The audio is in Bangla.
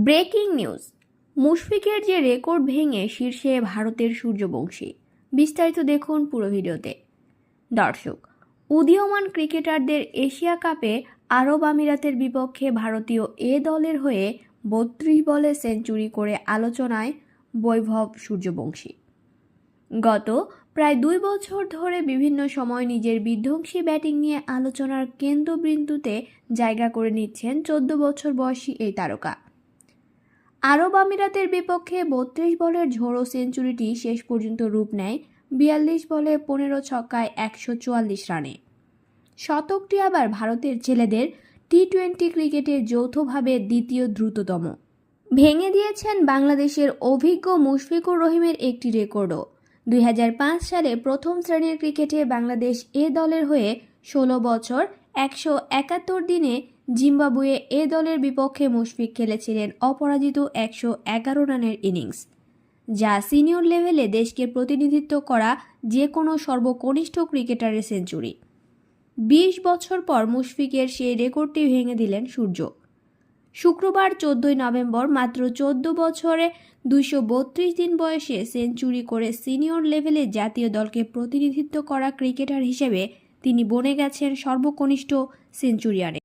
ব্রেকিং নিউজ, মুশফিকের যে রেকর্ড ভেঙে শীর্ষে ভারতের সূর্যবংশী। বিস্তারিত দেখুন পুরো ভিডিওতে। দর্শক, উদীয়মান ক্রিকেটারদের এশিয়া কাপে আরব আমিরাতের বিপক্ষে ভারতীয় এ দলের হয়ে 32 বলে সেঞ্চুরি করে আলোচনায় বৈভব সূর্যবংশী। গত প্রায় 2 বছর ধরে বিভিন্ন সময় নিজের বিধ্বংসী ব্যাটিং নিয়ে আলোচনার কেন্দ্রবিন্দুতে জায়গা করে নিচ্ছেন 14 বছর বয়সী এই তারকা। আরব আমিরাতের বিপক্ষে 32 বলের ঝোড়ো সেঞ্চুরিটি শেষ পর্যন্ত রূপ নেয় 42 বলে 15 ছক্কায় 144 রানে। শতকটি আবার ভারতের ছেলেদের টি-20 ক্রিকেটের যৌথভাবে দ্বিতীয় দ্রুততম। ভেঙে দিয়েছেন বাংলাদেশের অভিজ্ঞ মুশফিকুর রহিমের একটি রেকর্ডও। 2005 সালে প্রথম শ্রেণীর ক্রিকেটে বাংলাদেশ এ দলের হয়ে 16 বছর 171 দিনে জিম্বাবুয়ে এ দলের বিপক্ষে মুশফিক খেলেছিলেন অপরাজিত 111 রানের ইনিংস, যা সিনিয়র লেভেলে দেশকে প্রতিনিধিত্ব করা যে কোনো সর্বকনিষ্ঠ ক্রিকেটারের সেঞ্চুরি। 20 বছর পর মুশফিকের সেই রেকর্ডটি ভেঙে দিলেন সূর্য। শুক্রবার 14 নভেম্বর মাত্র 14 বছরে 232 দিন বয়সে সেঞ্চুরি করে সিনিয়র লেভেলে জাতীয় দলকে প্রতিনিধিত্ব করা ক্রিকেটার হিসেবে তিনি বনে গেছেন সর্বকনিষ্ঠ সেঞ্চুরিয়ানে।